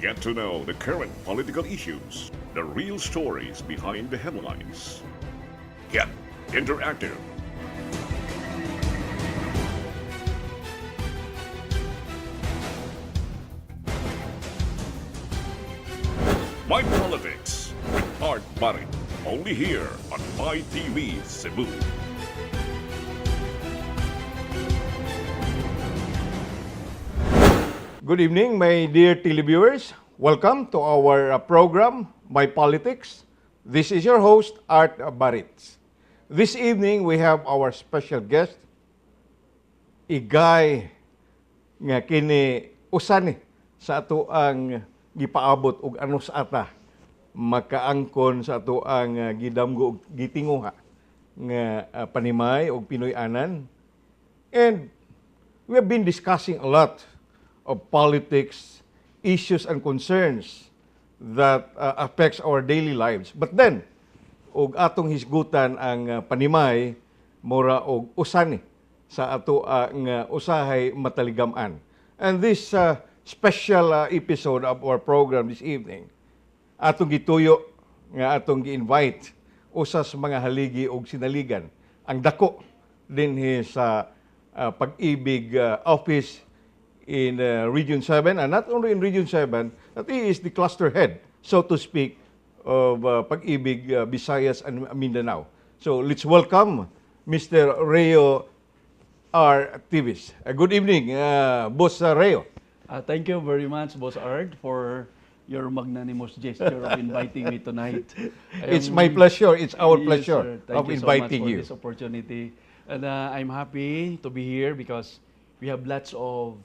Get to know the current political issues, the real stories behind the headlines. Get interactive. MyPolitics with Art Barry. Only here on MyTV Cebu. Good evening, my dear televiewers. Welcome to our program, MyPolitics. This is your host, Art Barits. This evening, we have our special guest, igay nga kini usan sa ato ang gipaabot og ano sa ata makaangkon sa ato ang gidamgo og gitinguha nga panimay og Pinoy-anan. And we have been discussing a lot of politics, issues and concerns that affects our daily lives. But then, og atong hisgutan ang panimay, mora og usan sa ato ang usahay mataligaman. And this special episode of our program this evening, atong gituyo nga atong gi-invite usa sa mga haligi og sinaligan ang dako dinhi sa PAG-IBIG office in Region 7, and not only in Region 7, that he is the cluster head, so to speak, of PAG-IBIG Visayas and Mindanao. So let's welcome Mr. Reo R. Teves. Good evening, Boss Reo. Thank you very much, Boss Art, for your magnanimous gesture of inviting me tonight. It's my pleasure. It's our Yes, pleasure sir. Thank of you inviting so much you. for this opportunity. And I'm happy to be here because we have lots of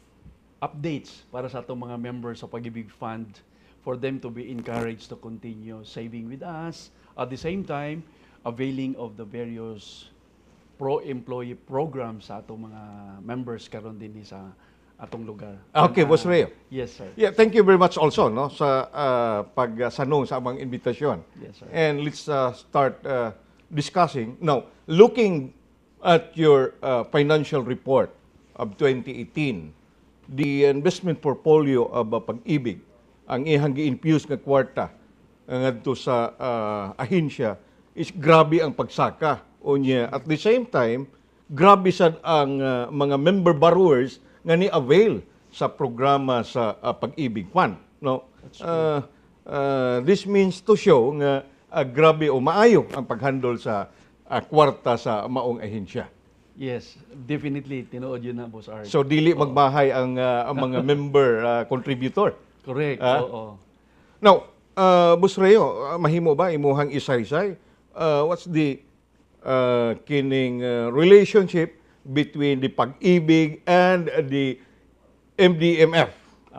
updates para sa atong mga members sa PAG-IBIG Fund for them to be encouraged to continue saving with us. At the same time, availing of the various pro-employee programs sa atong mga members karon din sa atong lugar. Okay, Boss Reo. Yes, sir. Yeah, thank you very much also no sa pagsanong sa among invitasyon. Yes, sir. And let's start discussing now. Looking at your financial report of 2018, the investment portfolio of PAG-IBIG, ang ihang gi-infuse nga kwarta ngadto sa ahensya is grabe ang pagsaka. Unya at the same time, grabe sad ang mga member borrowers nga ni-avail sa programa sa PAG-IBIG Fund, no? This means to show nga grabe o maayo ang paghandle sa kwarta sa maong ahensya. Yes, definitely. Tinuod yun na, Boss Art. So dili magbahay ang mga member contributor. Correct, oo. Now, Boss Reo, mahimo ba imuhang isaysay? What's the kining relationship between the PAG-IBIG and the MDMF?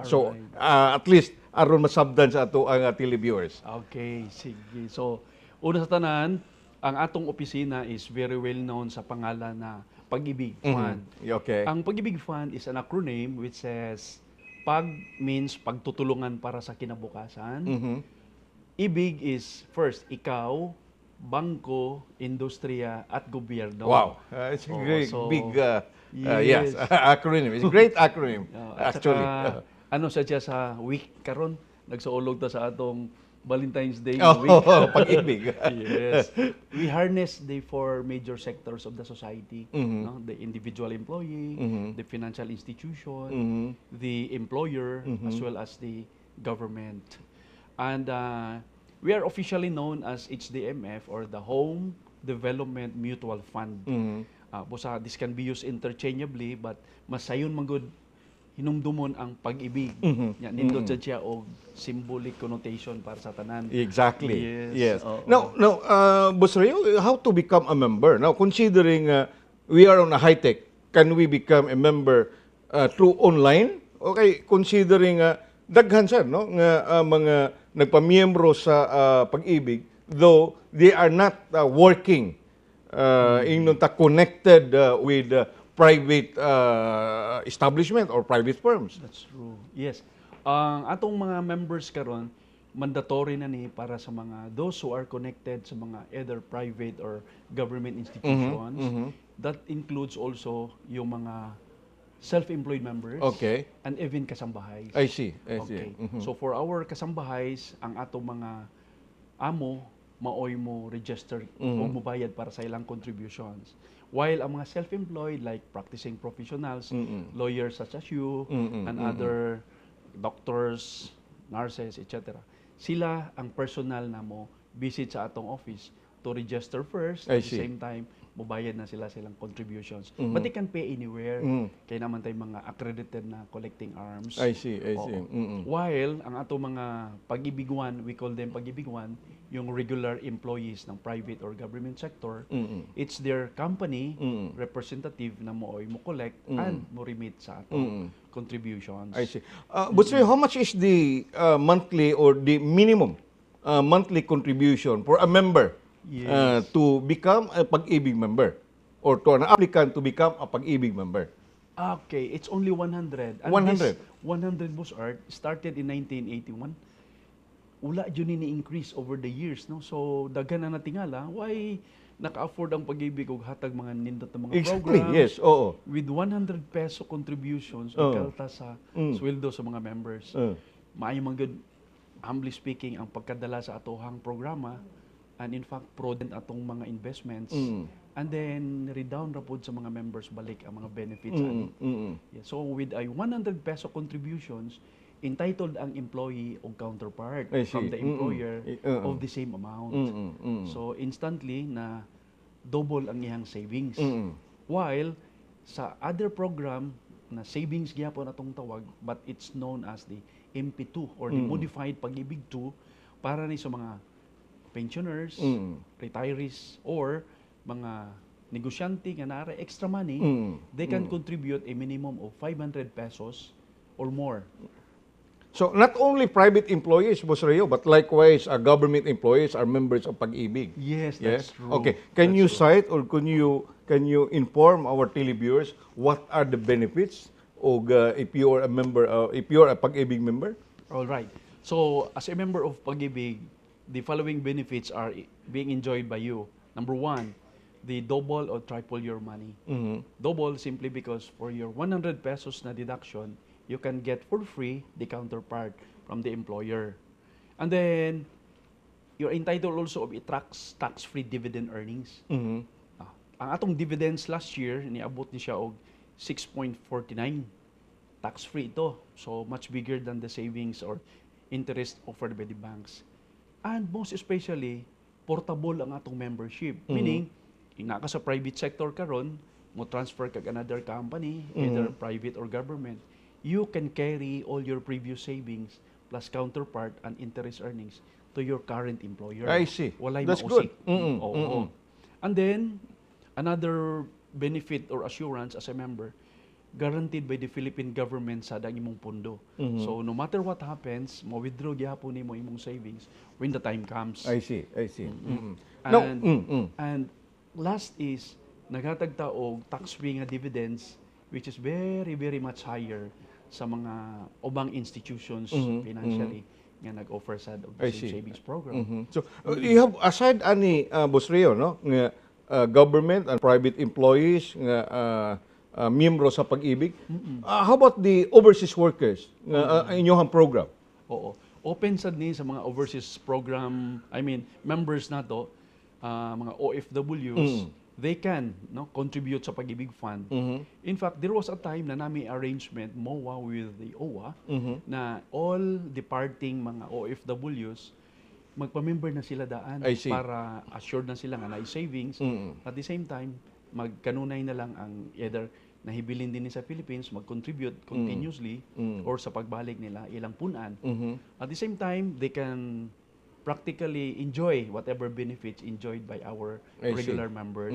So, at least aron masabdan sa ato ang televiewers. Okay, sige. So, una sa tanan, ang atong opisina is very well known sa pangalan na PAG-IBIG Fund. Okay. Ang PAG-IBIG Fund is an acronym which says PAG means pagtutulungan para sa kinabukasan. IBIG is first, ikaw, bangko, industriya, at gobyerno. Wow. It's a great big yes, acronym. It's a great acronym At actually. saka, ano siya sa week karon nagsuulog ta sa atong Valentine's Day Oh, week. PAG-IBIG. Yes. We harness the four major sectors of the society, no? The individual employee, the financial institution, the employer, as well as the government. And we are officially known as HDMF, or the Home Development Mutual Fund. Busa, this can be used interchangeably, but masayon man gud hinumdumon ang pag-ibig. Yan, nindot siya og symbolic connotation para sa tanan. Exactly. Yes. Oo. Now, Boss Reo, how to become a member? Now, considering we are on a high-tech, can we become a member through online? Okay, considering daghan sad, no, nga mga nagpamiyembro sa PAG-IBIG, though they are not working, ingnon ta connected with private establishment or private firms. That's true. Yes. Ang atong mga members karon mandatory na ni para sa mga those who are connected sa mga either private or government institutions. That includes also yung mga self-employed members, Okay. and even kasambahays. I see. Okay. So for our kasambahays, ang atong mga amo, maoy mo register o mobayad para sa ilang contributions. While ang mga self-employed like practicing professionals, lawyers such as you, and other doctors, nurses, etc. Sila ang personal na mo visit sa atong office to register first, I at the see. same time, mubayad na sila silang contributions. But they can pay anywhere. Kaya naman tayo mga accredited na collecting arms. I see. Oo. While ang ato mga Pag-IBIG One, we call them Pag-IBIG One, yung regular employees ng private or government sector, it's their company representative na mo collect and mo remit sa ato contributions. I see. But sir, how much is the monthly or the minimum monthly contribution for a member to become a Pag-IBIG member or to an applicant to become a Pag-IBIG member? Okay, it's only 100. And 100? This 100 Boss Art started in 1981. Wala yun ni-increase over the years, no? So, daghan na natingala, why naka-afford ang Pag-IBIG og hatag mga nindot na mga Exactly, programs yes, oo. with 100 peso contributions Oo. kalta sa sweldo sa mga members. Maayo man good, humbly speaking, ang pagkadala sa atohang programa and in fact, prudent atong mga investments and then redown ra pod sa mga members balik ang mga benefits ani. Yeah, so with a 100 peso contributions, entitled ang employee o counterpart I see. from the employer of the same amount. So instantly na double ang iyang savings. While sa other program na savings gyapon atong tawag, but it's known as the MP2 or the modified Pag-IBIG 2 para ni sa mga pensioners, retirees or mga negosyante nga naara extra money, they can contribute a minimum of 500 pesos or more. So not only private employees, Boss Rio, but likewise government employees are members of Pag-IBIG. Yes, that's true. Okay. Can you cite or can you inform our televiewers what are the benefits of if you are a member, if you are a Pag-IBIG member? All right. So as a member of Pag-IBIG, the following benefits are being enjoyed by you. Number one, the double or triple your money. Double simply because for your 100 pesos na deduction, you can get for free the counterpart from the employer. And then, you're entitled also of tax-free dividend earnings. Ang atong dividends last year, niabot ni siya og 6.49. Tax-free ito. So, much bigger than the savings or interest offered by the banks. And most especially, portable ang atong membership. Meaning, ina ka sa private sector karon, mo transfer kag another company, either private or government, you can carry all your previous savings plus counterpart and interest earnings to your current employer. I see. Walay That's mausik. good. Oo. And then, another benefit or assurance as a member, guaranteed by the Philippine government sa dang imong pundo. So, no matter what happens, ma-withdraw gyapon nimo imong savings when the time comes. I see. And last is, naghatag ta og tax-free nga dividends which is very, very much higher sa mga ubang institutions financially nga nag-offer sa savings program. So, you have, aside ani Boss Rio, no, nga government and private employees nga miyembro sa Pag-IBIG, how about the overseas workers nga inyong program? Oo. Open sad ni sa mga overseas program, members na to, mga OFWs, they can contribute sa Pag-IBIG Fund. In fact, there was a time na nami arrangement MOA with the OWA na all departing mga OFWs magpa-member na sila daan para assured na sila nga na savings. At the same time, magkanunay na lang ang either nahibilin din sa Philippines, mag-contribute continuously or sa pagbalik nila ilang punan. At the same time, they can practically enjoy whatever benefits enjoyed by our regular members.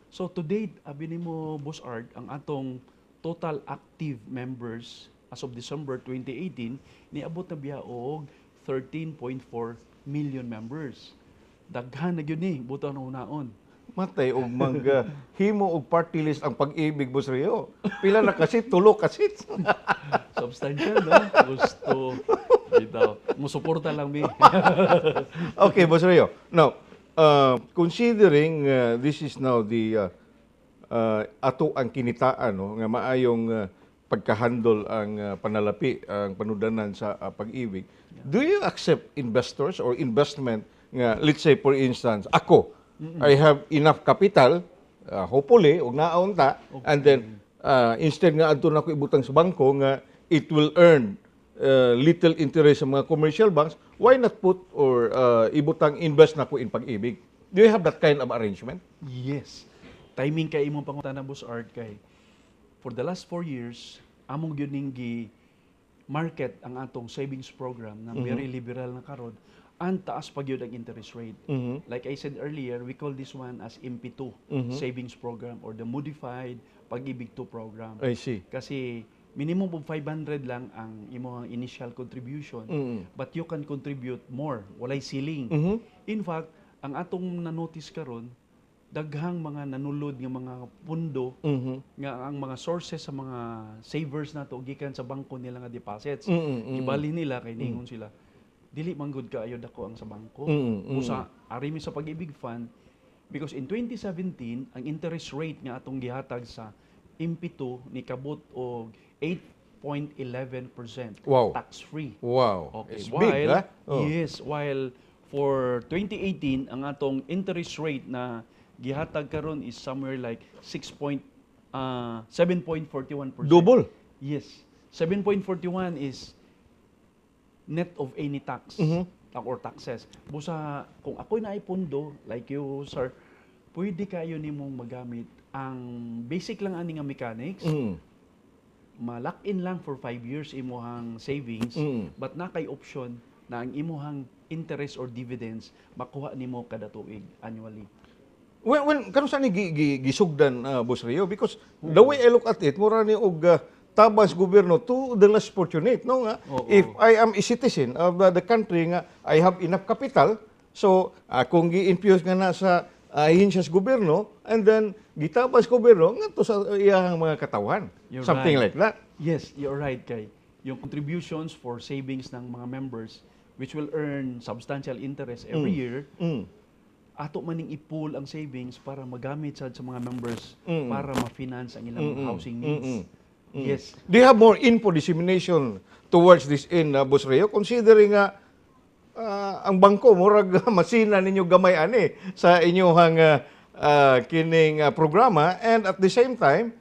So to date, abi nimo Boss Art, ang atong total active members as of December 2018 niabot na biya og 13.4 million members. Daghan na gyud ni buton unaon. Matay og mangga himo og party list ang Pag-IBIG, Boss Rio. Pila na kasi tulo kasi. Substantial, no? Gusto bitaw. Musuporta lang mi. Okay, Boss Rio. Now, considering this is now the ato ang kinitaan, no, nga maayong pagkahandle ang panalapi, ang panudanan sa pag-ibig. Do you accept investors or investment nga, let's say for instance, ako, I have enough capital, hopefully, og naon ta, and then instead nga adto na ko ibutang sa bangko nga it will earn little interest sa mga commercial banks, why not put or ibutang invest na ko in pag-ibig? Do you have that kind of arrangement? Yes. Timing kay imong pangutana, Boss Art, kay for the last 4 years, among yun gi market ang atong savings program na very liberal na karon, ang taas pa gyud ang interest rate. Like I said earlier, we call this one as MP2 savings program or the modified Pag-IBIG 2 program. I see. Kasi minimum of 500 lang ang imong initial contribution, but you can contribute more. Walay ceiling. In fact, ang atong na-notice karon, daghang mga nanulod nga mga pundo nga ang mga sources sa mga savers nato gikan sa bangko nila nga deposits. Ibali nila kay ningon sila dili man gud kaayo dako ang sa bangko. Usa ari mi sa Pag-IBIG Fund because in 2017 ang interest rate nga atong gihatag sa MP2 ni kabot og 8.11%. Wow. Tax free. Wow. Okay. It's big, ha? Yes, while for 2018 ang atong interest rate na gihatag karon is somewhere like 7.41%. Double. Yes. 7.41 is net of any tax or taxes. Busa kung ako'y naipundo like you sir, pwede kayo nimong magamit ang basic lang ani nga mechanics. Ma-lock in lang for 5 years imuhang savings, but na kay option na ang imuhang interest or dividends makuha nimo kada tuig annually. When kano sa ni gisugdan, Boss Rio, because the way I look at it, mura ni og tabas gobyerno to the less fortunate, no nga. If I am a citizen of the country nga I have enough capital, so kung gi-infuse nga na sa ahensyas gobyerno and then gitabas gobyerno ngadto sa iyang mga katawan. Something like that. Yes, you're right kay. Yung contributions for savings ng mga members which will earn substantial interest every year. Ato maning i-pool ang savings para magamit sa mga members para ma-finance ang ilang housing needs. Yes. Do you have more info dissemination towards this in Boss Rio, considering ang bangko murag masina ninyo gamay ani sa inyong kining programa, and at the same time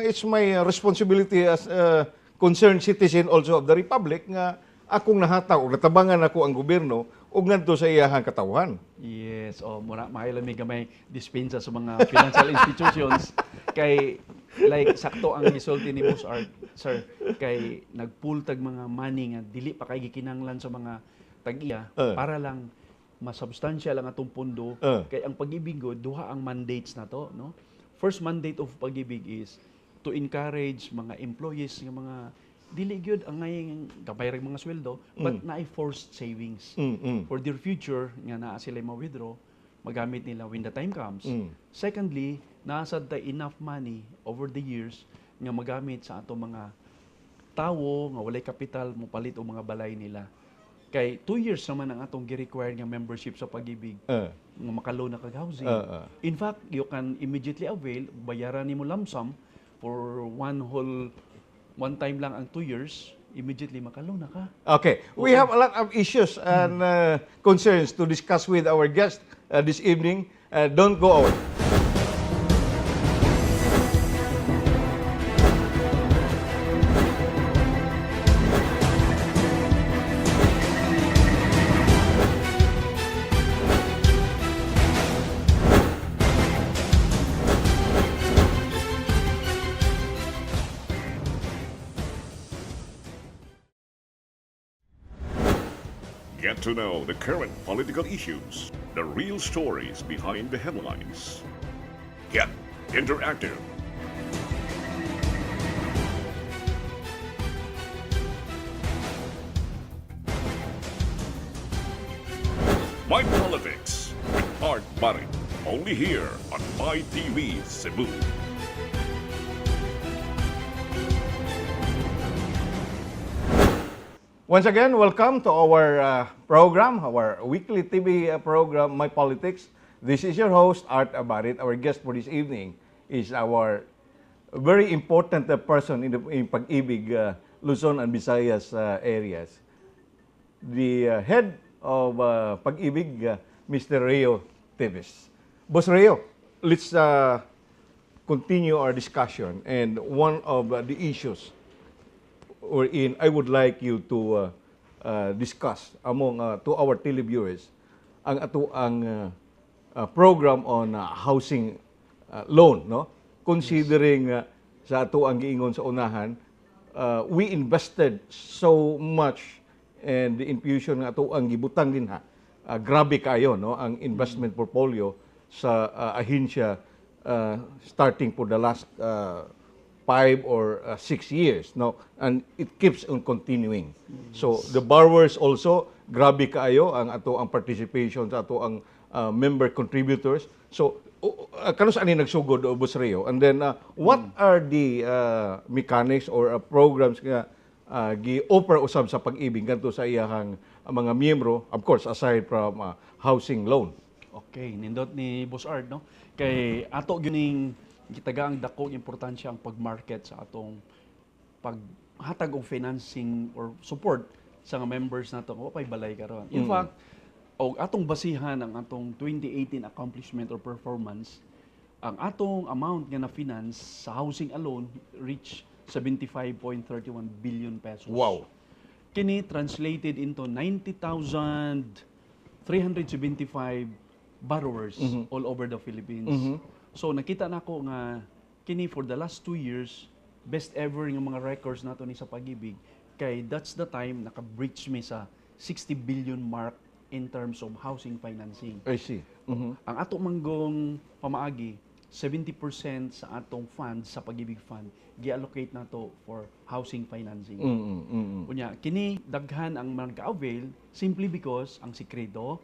it's my responsibility as a concerned citizen also of the Republic nga akong nahataw o natabangan ako ang gobyerno ug ngadto sa iyahang katawhan. Yes, mura mahaylan may gamay dispensa sa mga financial institutions kay like sakto ang gisulti ni Boss Art, sir, kay nagpool tag mga money nga dili pa kay gikinahanglan sa mga tag-iya para lang masubstansya lang atong pondo. Kay ang Pag-IBIG duha ang mandates na to, no? First mandate of Pag-IBIG is to encourage mga employees nga mga dili gyud ang ngayong gabay ra mga sweldo, but naay forced savings for their future nga naa sila ma-withdraw magamit nila when the time comes. Secondly, naasad ta enough money over the years nga magamit sa ato mga tawo nga walay kapital mo palit og mga balay nila. Kay 2 years naman ang atong gi-require nga membership sa Pag-IBIG nga makaloan na kag housing. In fact, you can immediately avail, bayaran nimo lump sum for one time lang ang 2 years, immediately makaloan na ka. Okay. We have a lot of issues and concerns to discuss with our guest this evening. Don't go away. Get to know the current political issues, the real stories behind the headlines. Get interactive. MyPolitics with Art Barry, only here on MyTV Cebu. Once again, welcome to our program, our weekly TV program, MyPolitics. This is your host, Art Abarit. Our guest for this evening is our very important person in PAG-IBIG Luzon and Visayas areas. The head of PAG-IBIG, Mr. Rio Teves. Boss Rio, let's continue our discussion. And one of the issues wherein I would like you to discuss among to our televiewers ang program on housing loan, no? Considering sa ato ang giingon sa unahan, we invested so much and the infusion nga ato ang gibutang din ha. Grabe kayo, no, ang investment portfolio sa ahensya starting for the last 5 or 6 years, no, and it keeps on continuing. So the borrowers also grabe kaayo ang ato ang participation sa ato ang member contributors. So kanos ani nagsugod, Boss Rio, and then what are the mechanics or programs nga gi-offer usab sa PAG-IBIG ngadto sa iyahang mga miyembro, of course aside from housing loan? Okay, nindot ni Boss Art, no? Kay ato gining gitaga ang dako importansya ang pag-market sa atong paghatag og financing or support sa mga members nato o pay balay karon. In fact, og atong basihan ang atong 2018 accomplishment or performance, ang atong amount nga na finance sa housing alone reach 75.31 billion pesos. Wow. Kini translated into 90,375 borrowers all over the Philippines. So nakita nako nga kini for the last 2 years best ever nga mga records nato ni sa PAG-IBIG, kay that's the time naka-breach mi sa 60 billion mark in terms of housing financing. I see. Ang ato manggong pamaagi, 70% sa atong funds sa PAG-IBIG Fund gi-allocate nato for housing financing. Unya kini daghan ang nagka-avail simply because ang sikreto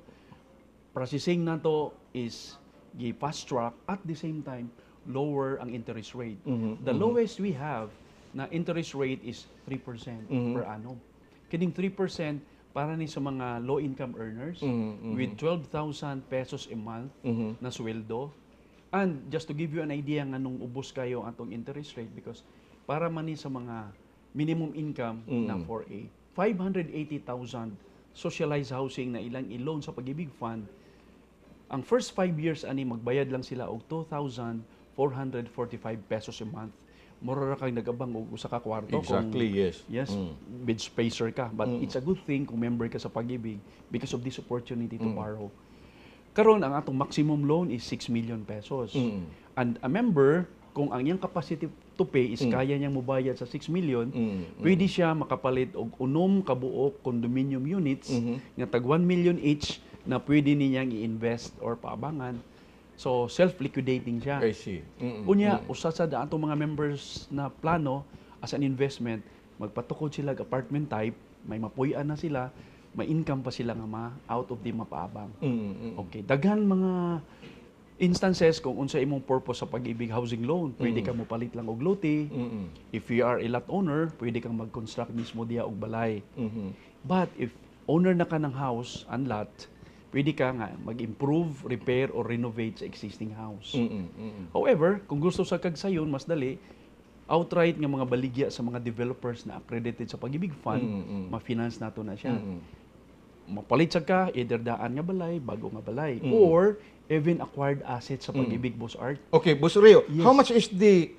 processing nato is gi-fast track, at the same time lower ang interest rate. The lowest we have na interest rate is 3% per annum. Kining 3% para ni sa mga low income earners with 12,000 pesos a month na sweldo. And just to give you an idea nga nung ubos kayo atong interest rate, because para man ni sa mga minimum income na for a 580,000 socialized housing na ilang i-loan sa PAG-IBIG Fund, ang first 5 years ani magbayad lang sila og 2,445 pesos a month. Mura ra kay nagabang og usa ka kwarto. Exactly, kung, yes. Yes, bed spacer ka. But it's a good thing kung member ka sa PAG-IBIG because of this opportunity to borrow. Karon ang atong maximum loan is 6 million pesos. And a member, kung ang iyang capacity to pay is kaya niyang mubayad sa 6 million, pwede siya makapalit og 6 kabuok condominium units nga tag 1 million each na pwede niyang i-invest or paabangan. So self-liquidating siya. I see. Unya, usa sa atong mga members na plano as an investment, magpatukod sila og apartment type, may mapuy-an na sila, may income pa sila nga out of the mapaabang. Okay, daghan mga instances kung unsa imong purpose sa PAG-IBIG housing loan, pwede ka mo palit lang og lote. If you are a lot owner, pwede kang mag-construct mismo diya og balay. But if owner na ka ng house and lot, pwede ka nga mag-improve, repair, or renovate sa existing house. However, kung gusto sa kagsayon, mas dali, outright nga mga baligya sa mga developers na accredited sa PAG-IBIG Fund, ma-finance nato na siya. Mapalit sa ka, either daan nga balay, bago nga balay, or even acquired assets sa PAG-IBIG, Boss Art. Okay, Boss Rio, Yes. how much is the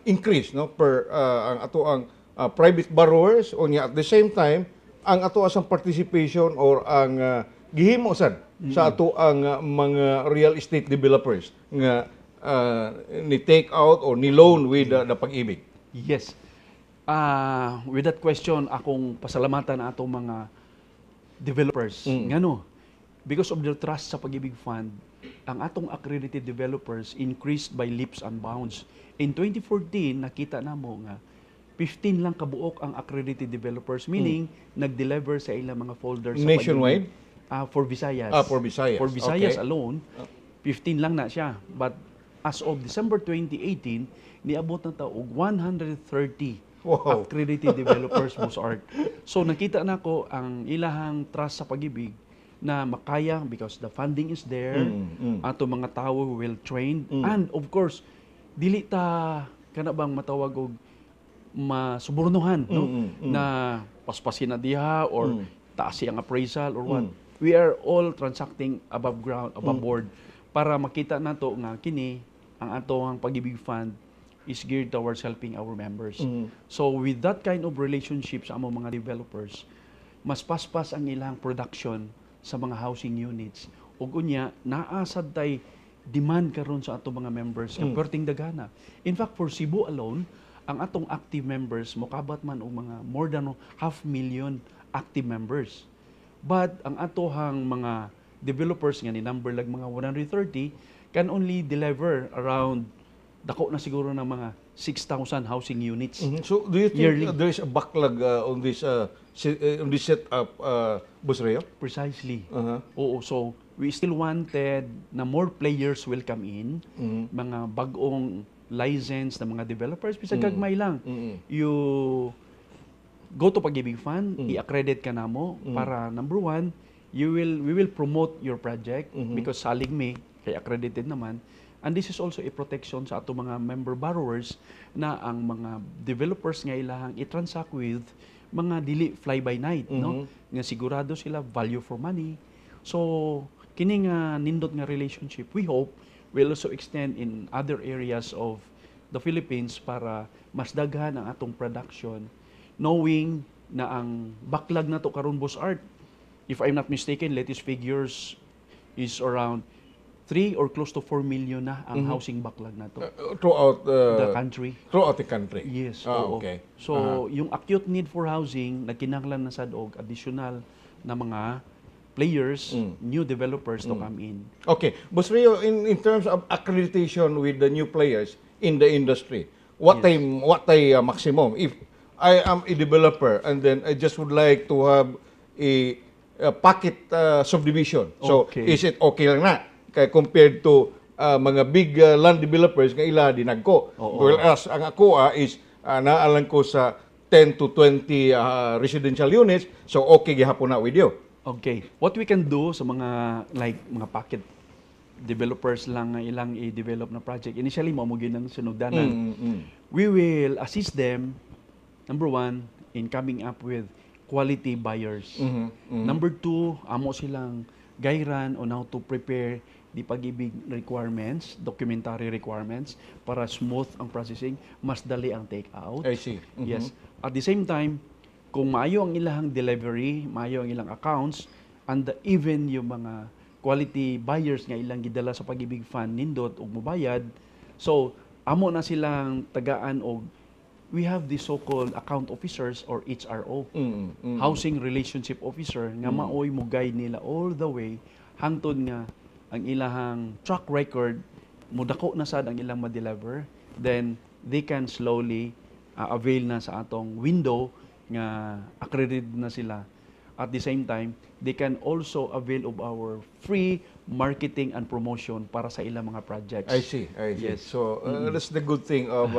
increase, no, per ang ato ang private borrowers, o niya at the same time ang ato asang participation or ang gihimo sad sa ato ang mga real estate developers nga ni take out or ni loan with the PAG-IBIG? Yes. With that question, akong pasalamatan na atong mga developers. Ngano? Because of their trust sa PAG-IBIG Fund, ang atong accredited developers increased by leaps and bounds. In 2014, nakita namo nga 15 lang kabuok ang accredited developers, meaning nag-deliver sa ilang mga folders sa Nationwide? For Visayas. For Visayas. For Visayas Okay. alone, 15 lang na siya. But as of December 2018, niabot na ta og 130 Wow. accredited developers, Boss Art. So nakita na ko ang ilahang trust sa PAG-IBIG na makaya because the funding is there, ato mga tao well trained, and of course dili ta kana bang matawag og masubornohan, no? Na paspasin na diha or taas ang appraisal or what. We are all transacting above ground, above board para makita nato nga kini ang atong pag-ibig fund is geared towards helping our members. So with that kind of relationship sa among mga developers, mas paspas ang ilang production sa mga housing units. Ug unya naasad tay demand karon sa atong mga members nga perting dagana. In fact, for Cebu alone, ang atong active members mokabat man og mga more than 500,000 active members. But ang atohang mga developers nga ni number lag mga 130 can only deliver around dako na siguro ng mga 6,000 housing units. So, do you think Yearly. there is a backlog on this setup, Boss Reo? Precisely. Oo, so we still wanted na more players will come in, mga bagong license na mga developers, bisa gagmay lang. You go to PAG-IBIG Fund, i-accredit ka na mo para number one, we will promote your project because salig me, kay accredited naman. And this is also a protection sa ato mga member borrowers na ang mga developers nga ilahang i-transact with mga dili fly by night, no? Nga sigurado sila value for money. So kini nga nindot nga relationship, we hope will also extend in other areas of the Philippines para mas daghan ang atong production, knowing na ang backlog na to karon, Boss Art, if I'm not mistaken, latest figures is around 3 or close to 4 million na ang housing backlog na to Throughout the country. Throughout the country. Yes, oo. Okay. So, yung acute need for housing, nagkinahanglan na sad og additional na mga players, new developers to come in. Okay. Boss Rio, in terms of accreditation with the new players in the industry, what time maximum? If I am a developer and then I just would like to have a packet subdivision. So, Okay. is it okay lang na? Kaya compared to mga big land developers nga ila dinagko. Whereas ang ako is naalang ko sa 10 to 20 residential units, so okay gihapon na with you. Okay. What we can do sa mga mga packet developers lang nga ilang i-develop na project, initially mo ng sunugdanan. We will assist them, number one, in coming up with quality buyers. Number two, amo silang gayran on how to prepare the pag-ibig requirements, documentary requirements, para smooth ang processing, mas dali ang take out. I see. Yes. At the same time, kung maayo ang ilang delivery, maayo ang ilang accounts, and even yung mga quality buyers nga ilang gidala sa pag-ibig fund nindot og mobayad, so amo na silang tagaan og we have the so-called account officers or HRO, housing relationship officer, nga maoy mo guide nila all the way hangtod nga ang ilahang track record mudako na sad ang ilang ma-deliver, then they can slowly avail na sa atong window nga accredited na sila. At the same time, they can also avail of our free marketing and promotion para sa ilang mga projects. I see. Yes. So, that's the good thing of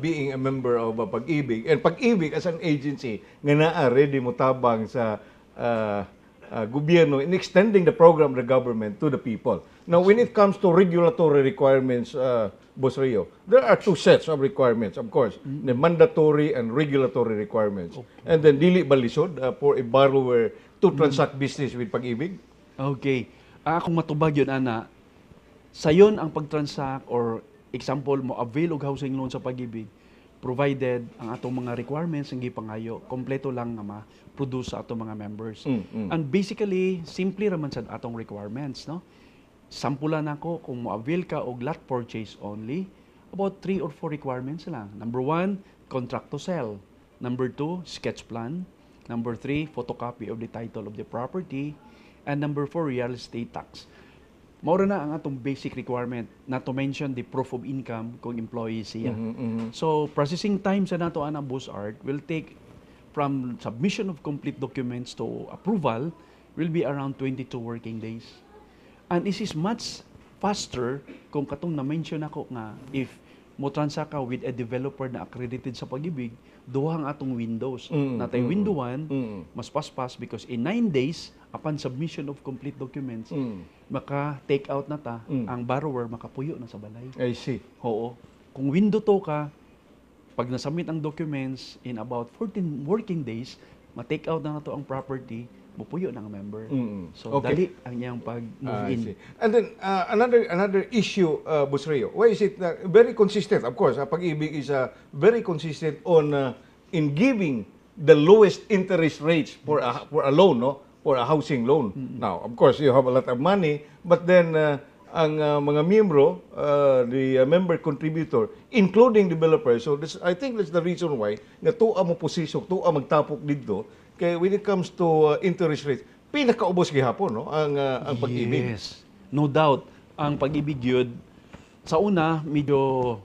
being a member of PAG-IBIG. And PAG-IBIG as an agency, nga naa ready mo tabang sa gobyerno in extending the program of the government to the people. Now, when it comes to regulatory requirements, Boss Rio, there are two sets of requirements, of course, the mandatory and regulatory requirements. And then, dili balisod for a borrower to transact business with PAG-IBIG? Okay. Akong matubag yun, ana, sayon ang pag-transact or example mo, avail og housing loan sa PAG-IBIG, provided ang atong mga requirements ang gipangayo, kompleto lang nga ma-produce sa atong mga members. And basically, simple raman sa atong requirements, no? Sampulan ako kung mo-avail ka og lot purchase only, about 3 or 4 requirements lang. Number 1, contract to sell. Number 2, sketch plan. Number 3, photocopy of the title of the property. And number 4, real estate tax. Maura na ang atong basic requirement, not to mention the proof of income kung employee siya. So, processing time sa nato ana, Boss Art, will take from submission of complete documents to approval will be around 22 working days. And this is much faster kung katong na-mention ako nga if mo transact ka with a developer na accredited sa PAG-IBIG, duha ang atong windows. Natay window 1, mas paspas because in 9 days, upon submission of complete documents, maka-take out na ta, ang borrower makapuyo na sa balay. I see. Oo. kung window to ka, pag nasubmit ang documents in about 14 working days, ma-take out na to ang property, mupuyo ng member. So Okay. dali ang iyang pag-move I in. see. And then another issue, Boss Rio. Why is it very consistent? Of course, Pag-IBIG is very consistent on in giving the lowest interest rates for a loan, no? For a housing loan. Now, of course, you have a lot of money, but then ang mga miyembro, the member contributor, including developers. So I think that's the reason why nga tuwa mo posisyon, tuwa magtapok dito. Kaya when it comes to interest rates, pinakaubos gihapon, no? Ang Pag-IBIG. Yes. No doubt. Ang Pag-IBIG yun, sa una, medyo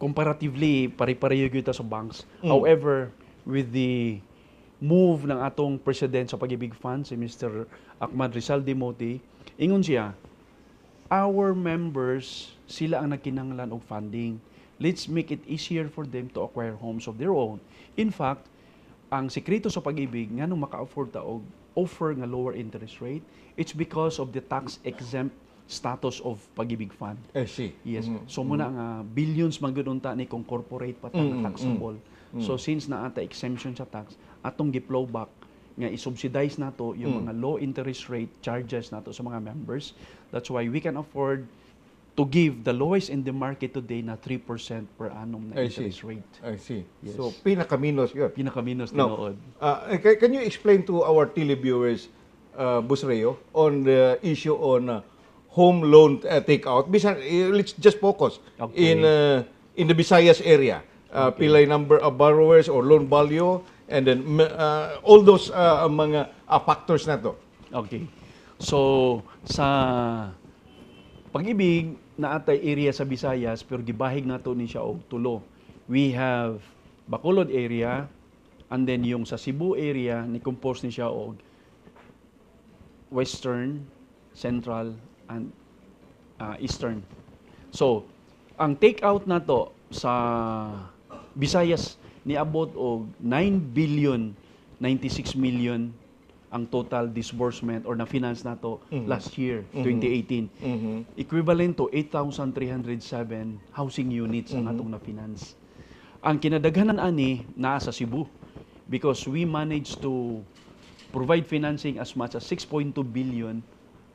comparatively, pare-pareho yun sa banks. However, with the move ng atong president sa Pag-IBIG Fund, si Mr. Ahmad Rizal Dimoti, ingon siya, our members, sila ang nagkinahanglan og funding. Let's make it easier for them to acquire homes of their own. In fact, ang sekreto sa Pag-IBIG, nga nung maka-afford ta og offer nga lower interest rate, it's because of the tax-exempt status of Pag-IBIG Fund. I see. Yes. So muna nga billions man gud unta ni kung corporate pa na taxable. So since naata exemption sa tax, atong gi-flow back nga i-subsidize nato yung mga low interest rate charges nato sa mga members. That's why we can afford to give the lowest in the market today na 3% per annum na I see. interest rate. I see. Yes. So pinakaminos yun. Pinakaminos Now, tinuod. can you explain to our televiewers, Boss Rio, on the issue on home loan takeout? Bisan, let's just focus Okay. in the Visayas area. Pilay number of borrowers or loan value, and then all those mga factors na to. Okay. So sa Pag-IBIG na atay area sa Visayas pero gibahig nato ni siya og tulo. We have Bacolod area, and then yung sa Cebu area ni compose ni siya og Western, Central, and Eastern. So ang take out nato sa Visayas niabot og 9 billion 96 million ang total disbursement or na finance nato last year, 2018. Equivalent to 8,307 housing units ang atong na finance. Ang kinadaghanan ani naa sa Cebu because we managed to provide financing as much as 6.2 billion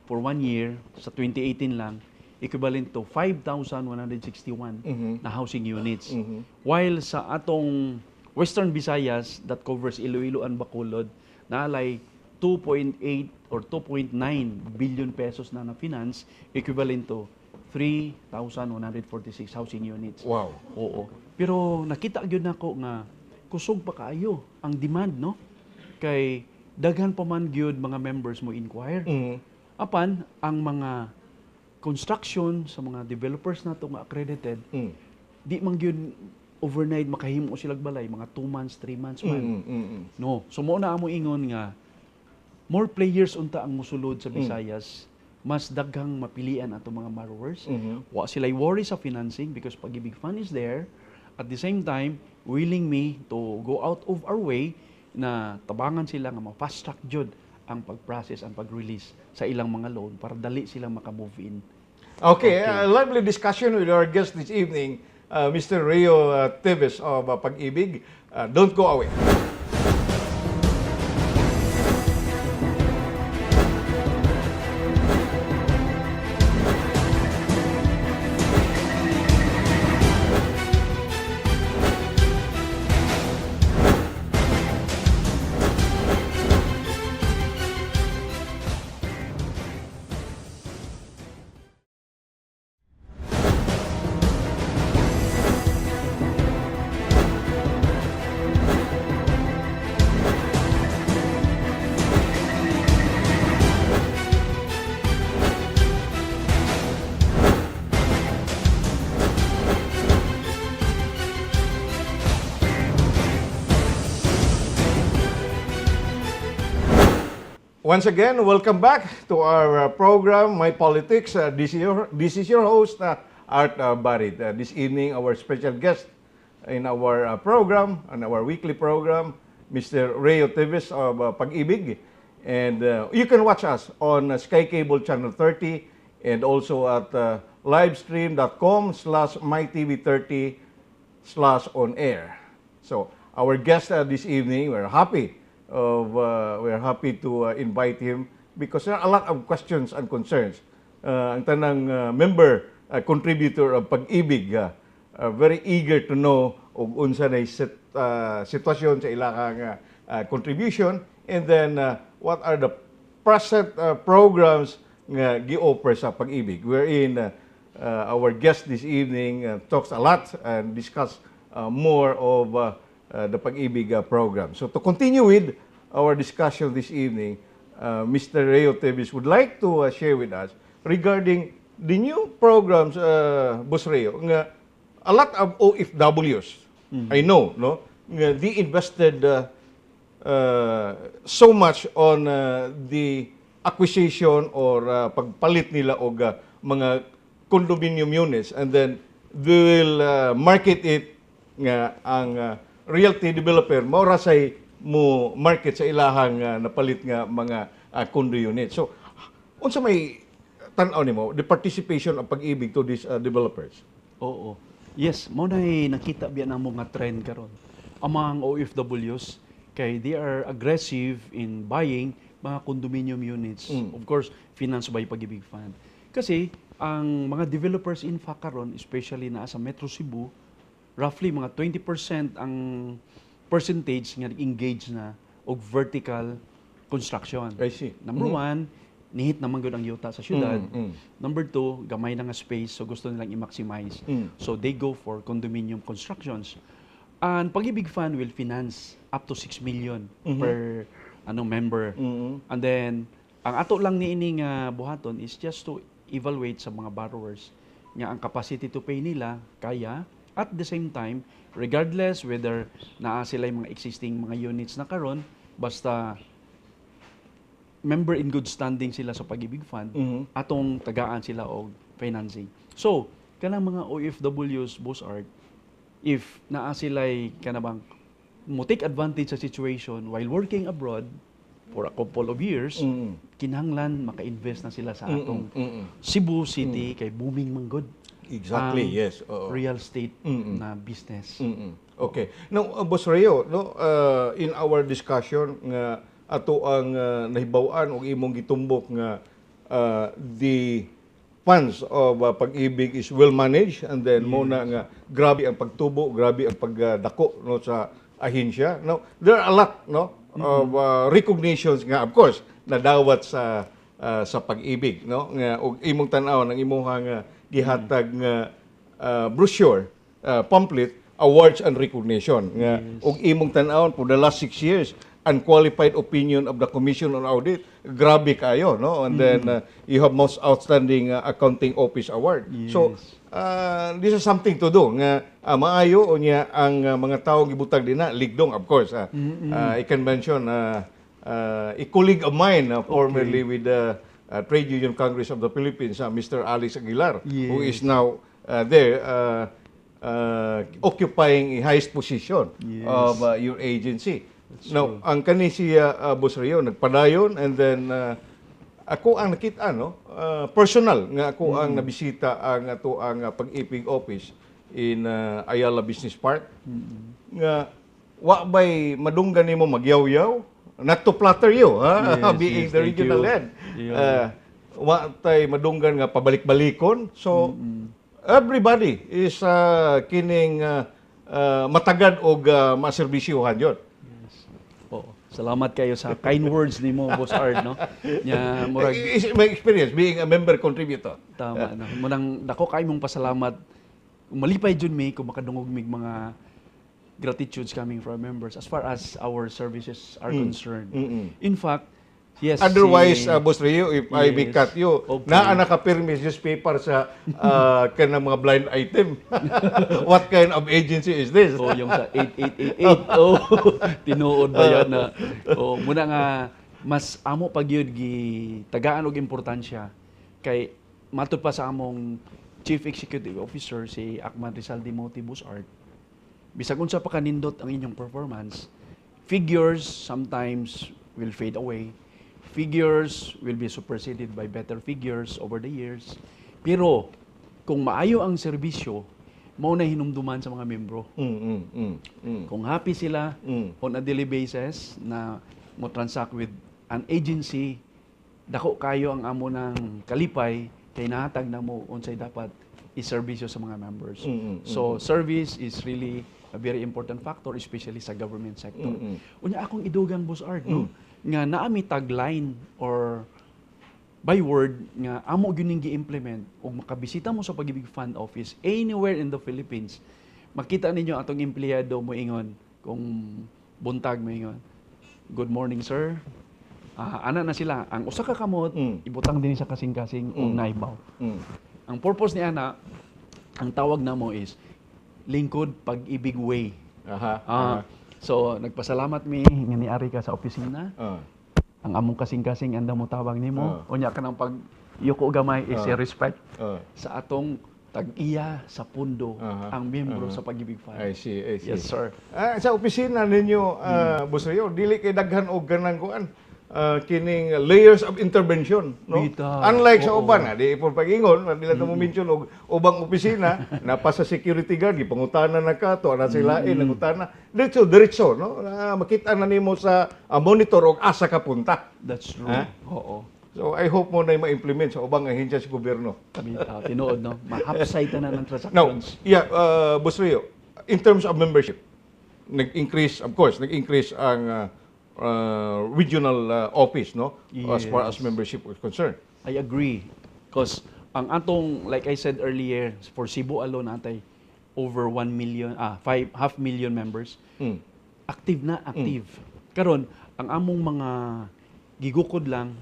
for 1 year sa 2018 lang, equivalent to 5,161 na housing units. While sa atong Western Visayas that covers Iloilo and Bacolod, naalay 2.8 or 2.9 billion pesos na finance, equivalent to 3,146 housing units. Wow. Oo. Pero nakita gyud nako nga kusog pa kaayo ang demand, no? Kay daghan pa man gyud mga members mo inquire. Apan ang mga construction sa mga developers nato nga accredited, di man gyud overnight makahimo sila balay, mga 2 months, 3 months man. No, so mo na amo ingon nga more players unta ang musulod sa Visayas, mas daghang mapilian ato mga borrowers. Wa sila worry sa financing because Pag-IBIG Fund is there. At the same time, willing me to go out of our way na tabangan sila nga ma-fast track jud ang pag-process ang pag-release sa ilang mga loan para dali sila maka-move in. Okay, a lively discussion with our guest this evening, Mr. Rio Teves of Pag-IBIG. Don't go away. Once again, welcome back to our program, MyPolitics. This is your host, Art Barit. This evening, our special guest in our program, on our weekly program, Mr. Rio Teves of Pag-IBIG. And you can watch us on Sky Cable Channel 30 and also at livestream.com/mytv30/on-air. So our guest this evening, we're happy to invite him because there are a lot of questions and concerns. Ang tanang member, contributor of PAG-IBIG, very eager to know og unsa na sitwasyon sa ilahang contribution, and then what are the present programs nga gi-offer sa PAG-IBIG, wherein our guest this evening talks a lot and discuss more of the PAG-IBIG program. So to continue with our discussion this evening, Mr. Reo Teves would like to share with us regarding the new programs, Boss Reo, nga a lot of OFWs, I know, no, nga they invested so much on the acquisition or pagpalit nila og mga condominium units, and then they will market it nga ang realty developer maura say mo market sa ilahang napalit nga mga condo units. So unsa may tan-aw nimo the participation of PAG-IBIG to these developers? Oo. Yes, mo nay nakita biya na mo nga trend karon. Among OFWs kay they are aggressive in buying mga condominium units. Of course, financed by PAG-IBIG Fund. Kasi ang mga developers in fact karon, especially na sa Metro Cebu, roughly mga 20% ang percentage nga engaged na og vertical construction. I see. Number one, nihit naman gud ang yuta sa syudad. Number two, gamay na nga space, so gusto nilang i-maximize. So they go for condominium constructions. And PAG-IBIG Fund will finance up to 6 million per member. And then ang ato lang niining buhaton is just to evaluate sa mga borrowers nga ang capacity to pay nila kaya, at the same time regardless whether naa sila yung mga existing mga units na karon, basta member in good standing sila sa PAG-IBIG Fund, atong tagaan sila og financing. So kanang mga OFWs, Boss Art, if naa sila'y kanabang mo take advantage sa situation while working abroad for a couple of years, kinahanglan maka-invest na sila sa atong Cebu City kay booming man good. Exactly, yes. Real estate na business. Okay. Now, Boss Reo, no, in our discussion nga ato ang nahibaw-an og imong gitumbok nga the funds of PAG-IBIG is well managed, and then mo na nga grabe ang pagtubo, grabe ang pagdako no sa ahensya. Now, there are a lot no of recognitions nga of course nadawat sa PAG-IBIG no nga og imong tan-aw ng imong gihatag nga brochure, pamphlet, awards and recognition nga og imong tan-awon for the last 6 years, unqualified opinion of the Commission on Audit, grabe kayo, no? And then you have most outstanding accounting office award. So this is something to do nga maayo unya ang mga tawo gibutag dinha ligdong, of course. I can mention a colleague of mine formerly with the Trade Union Congress of the Philippines, Mr. Alex Aguilar, who is now there occupying a highest position of your agency. Now, ang kani siya Boss Reo nagpadayon, and then ako ang nakita personal nga ako ang nabisita ang ato ang PAG-IBIG office in Ayala Business Park. Nga wa bay madunggan nimo magyaw-yaw, not to flatter you, being the regional head. Wa tay madunggan nga pabalik-balikon. So everybody is kining matagad og maserbisyuhan yun. Salamat kayo sa kind words nimo, Boss Art, no? Nya murag my experience being a member contributor. Tama na. Munang dako kay mong pasalamat. Malipay jud mi kung makadungog mig mga gratitudes coming from members as far as our services are concerned. In fact, yes. Otherwise, Boss Reo, if I may cut you, naa nakapirmi newspaper sa kanang mga blind item. What kind of agency is this? Yung sa 8888. Tinuod ba yan na? Muna nga, mas amo pagyud gi tagaan og importansya kay matud pa sa among Chief Executive Officer si Akman Rizal Dimoti, Boss Art. Bisag unsa pa kanindot ang inyong performance, figures sometimes will fade away. Figures will be superseded by better figures over the years. Pero kung maayo ang serbisyo, mao na hinumduman sa mga membro. Kung happy sila on a daily basis na mo transact with an agency, dako kayo ang amo ng kalipay kay nahatag na mo unsay dapat iserbisyo sa mga members. So service is really a very important factor, especially sa government sector. Unya akong idugang, Boss Art, no? Nga naami tagline or byword nga amo gyud ning gi-implement ug makabisita mo sa Pag-IBIG Fund Office anywhere in the Philippines, makita ninyo atong empleyado mo ingon kung buntag mo ingon, "Good morning, sir." Ana na sila. Ang usa ka kamot, ibutang din sa kasing-kasing og naibaw. Ang purpose ni ana, ang tawag namo is lingkod Pag-IBIG way. So nagpasalamat mi nga niari ka sa opisina. Ang among kasing-kasing anda mo tawag nimo. Unya ka nang pag yuko gamay is respect sa atong tag-iya sa pundo ang miyembro sa Pag-IBIG Fund. I see. Yes, sir. Sa opisina ninyo, Boss Rio, dili kay daghan og ganang kuan. Kining layers of intervention, no? Unlike sa uban, di po pag-ingon, dili ta mo mention og ubang opisina na pa sa security guard gipangutana na ka to ana sila nangutana diretso, no? Makita na nimo sa monitor og asa ka punta. That's true. Oo. So I hope mo na ma-implement sa ubang ahensya sa gobyerno. Tinuod, no? Ma-upside na ng transactions. Now, Boss Rio, in terms of membership, nag-increase ang regional office, no? As far as membership is concerned. I agree. Because ang atong, like I said earlier, for Cebu alone natay over 1 million, half million members. Active. Karon, ang among mga gigukod lang,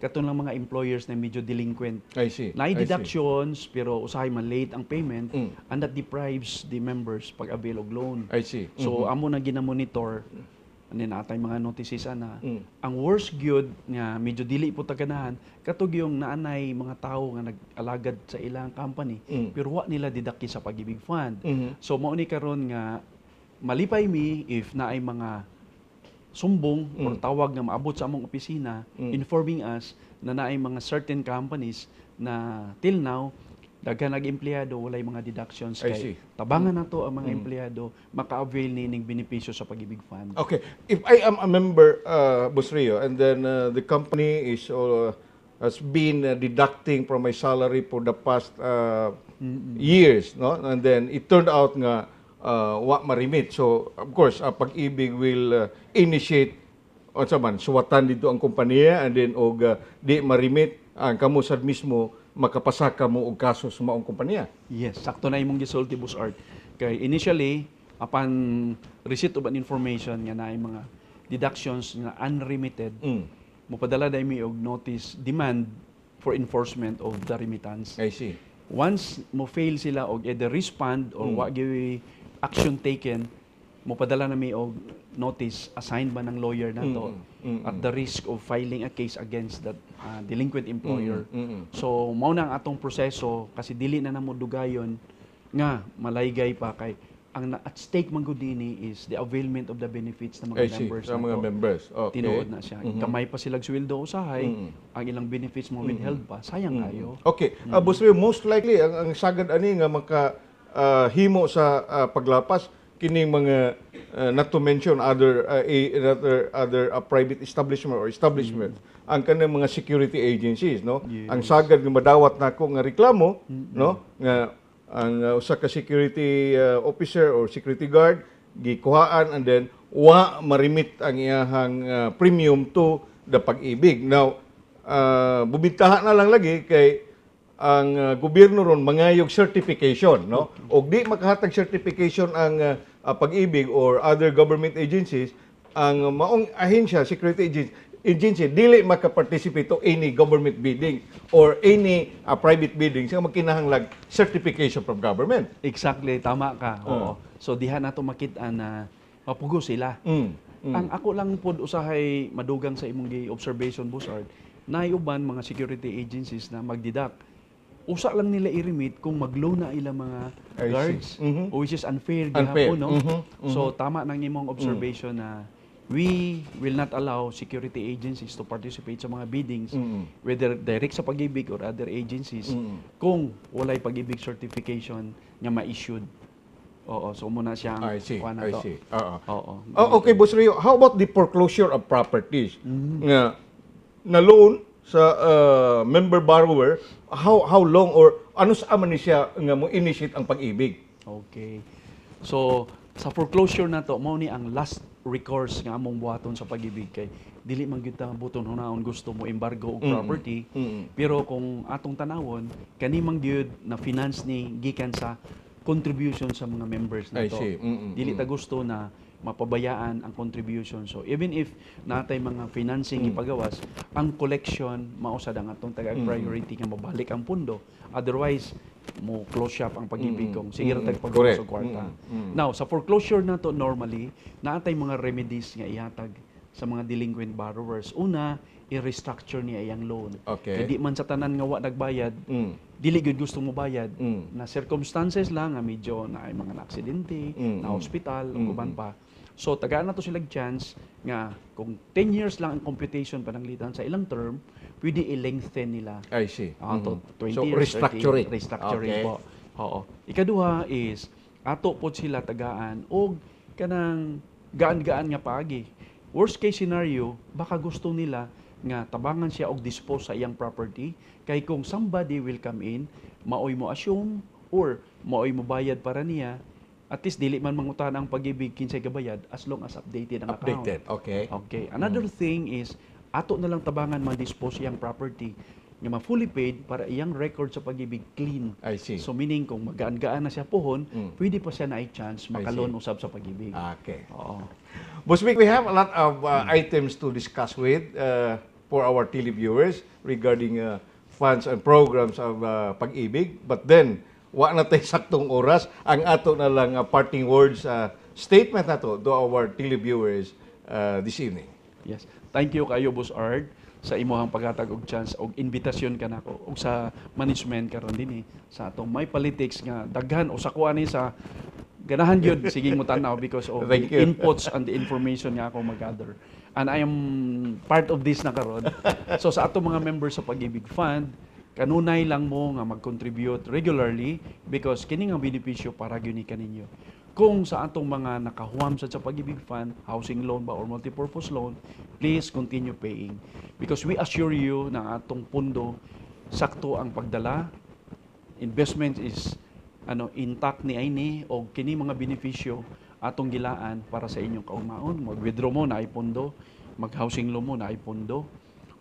katon lang mga employers na medyo delinquent. I see. Naay deductions, pero usahay man late ang payment, and that deprives the members pag avail og loan. I see. So, amo na ginamonitor, and then atay mga notices ana. Ang worst gyud nga medyo dili po taganahan katug yung naanay mga tao nga nag-alagad sa ilang company pero wa nila didaki sa Pag-IBIG Fund. So mao ni karon nga malipay mi if naay mga sumbong or tawag nga maabot sa among opisina informing us na naay mga certain companies na till now daghan nag-empleyado walay mga deductions kay tabangan nato ang mga empleyado maka-avail ning benepisyo sa Pag-IBIG Fund. Okay, if I am a member, Boss Rio, and then the company has been deducting from my salary for the past years, no, and then it turned out nga wa ma-remit. So of course, Pag-IBIG will initiate unsa man suwatan dito ang kompanya and then og di ma-remit ang kamo sad mismo makapasaka mo og kaso sa maong kompanya. Yes, sakto na imong gisulti, Boss Art. Kay initially, upon receipt of an information nga naay mga deductions nga unremitted, mopadala dai mi og notice demand for enforcement of the remittance. I see. Once mo fail sila og either respond or wa gyud action taken, mopadala na mi og notice assigned ba ng lawyer nato at the risk of filing a case against that delinquent employer. So mao na ang atong proseso kasi dili na namo dugayon nga malaygay pa kay ang at stake man gud dinhi is the availment of the benefits ng mga members. Sa mga members. Okay. Tinuod na siya. Kamay pa silang sweldo usahay, ang ilang benefits mo withheld pa, sayang kayo. Okay. Boss Rio, most likely ang sagad ani nga maka himo sa paglapas kining mga not to mention other private establishment or establishment ang kanang mga security agencies, no? Ang sagad nga madawat nako nga reklamo, no, nga ang usa ka security officer or security guard gikuhaan and then wa ma-remit ang iyahang premium to the Pag-IBIG. Now bubitahan na lang lagi kay ang gobyerno ron mangayog certification, no? Og di makahatag certification ang Pag-IBIG or other government agencies, ang maong ahensya, security agency, dili makaparticipate to any government bidding or any private bidding sa makinahanglag certification from government. Exactly, tama ka. Oo. So diha nato makita na mapugo sila. Ang ako lang pod usahay madugang sa imong observation, Boss Art, naiuban mga security agencies na magdidak. Usa lang nila i-remit kung mag-loan na ilang mga guards, which is unfair gihapon, no? So tama nang imong observation na we will not allow security agencies to participate sa mga biddings, whether direct sa PAG-IBIG or other agencies, kung walay PAG-IBIG certification nga ma-issued. Oo, so muna siyang I see. kuha na I to. see. Oo. Okay, Boss Rio. How about the foreclosure of properties? Nga na loan sa member borrower, how long or ano sa man ni siya nga mo initiate ang pag-ibig? Okay. So, sa foreclosure na to, mao ni ang last recourse nga among buhaton sa pag-ibig kay dili man gyud ta buton hunaon gusto mo embargo og property. Pero kung atong tanawon, kani man gyud na finance ni gikan sa contribution sa mga members na I to. see. Dili ta gusto na mapabayaan ang contribution. So even if natay mga financing ipagawas, ang collection mao sad ang atong tagag priority nga mabalik ang pundo. Otherwise, mo close shop ang pag-ibig kong sige ra tag paggawas og kwarta. Now, sa foreclosure na to normally, natay mga remedies nga ihatag sa mga delinquent borrowers. Una, i-restructure niya iyang loan. Okay. Kaya di man sa tanan nga wa nagbayad, dili gyud gusto mo bayad. Na circumstances lang nga medyo na ay mga na-aksidente, na hospital, ug uban pa. So tagaan na to silang chance nga kung 10 years lang ang computation pananglitan sa ilang term, pwede i-lengthen nila. I see. To 20 So, years, 30, restructuring. restructuring Okay. po. Oo. Ikaduha is ato po sila tagaan og kanang gaan-gaan nga paagi. Worst case scenario, baka gusto nila nga tabangan siya og dispose sa iyang property kay kung somebody will come in, maoy mo assume or maoy mo bayad para niya, at least dili man mangutan ang pag-ibig kinsay gabayad as long as updated ang Updated. account. Okay. Okay. Another thing is ato na lang tabangan ma-dispose iyang property nga ma-fully paid para iyang record sa pag-ibig clean. I see. So meaning kung magaan-gaan na siya pohon, pwede pa siya na i-chance makalon usab sa pag-ibig. Okay. Oo. Boss Vic, we have a lot of items to discuss with for our televiewers regarding funds and programs of Pag-ibig. But then, wa na tayo saktong oras. Ang ato na lang parting words, statement na to our televiewers this evening. Yes. Thank you kayo, Boss Ard, sa imuhang paghatag og chance og invitasyon ka nako og sa management karon dinhi sa atong MyPolitics nga daghan o sakuan ni sa ganahan gyud sige mo tanaw because of the Thank you. inputs and the information nga ako mag-gather. And I am part of this na karon. So sa atong mga members sa Pag-ibig Fund, kanunay lang mo nga mag-contribute regularly because kini nga benepisyo para gyud ni kaninyo. Kung sa atong mga nakahuam sa Pag-ibig Fund, housing loan ba or multipurpose loan, please continue paying. Because we assure you na ang atong pundo, sakto ang pagdala, investment is intact ni Aini o kini mga benepisyo atong gilaan para sa inyong kaugmaon. Mag-withdraw mo na ay pundo, mag-housing loan mo na ay pundo,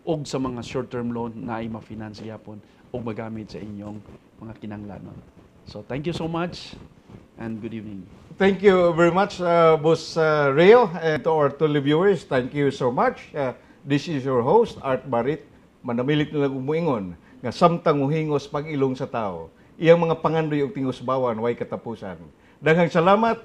o sa mga short-term loan na ay ma-finance yapon o magamit sa inyong mga kinanglanon. So thank you so much and good evening. Thank you very much, Boss Rio, and to our televiewers, thank you so much. This is your host, Art Barit. Manamilit na lang umuingon, nga samtang muhingos pag-ilong sa tao. Iyang mga pangandoy og tingos bawan, way katapusan. Daghang salamat.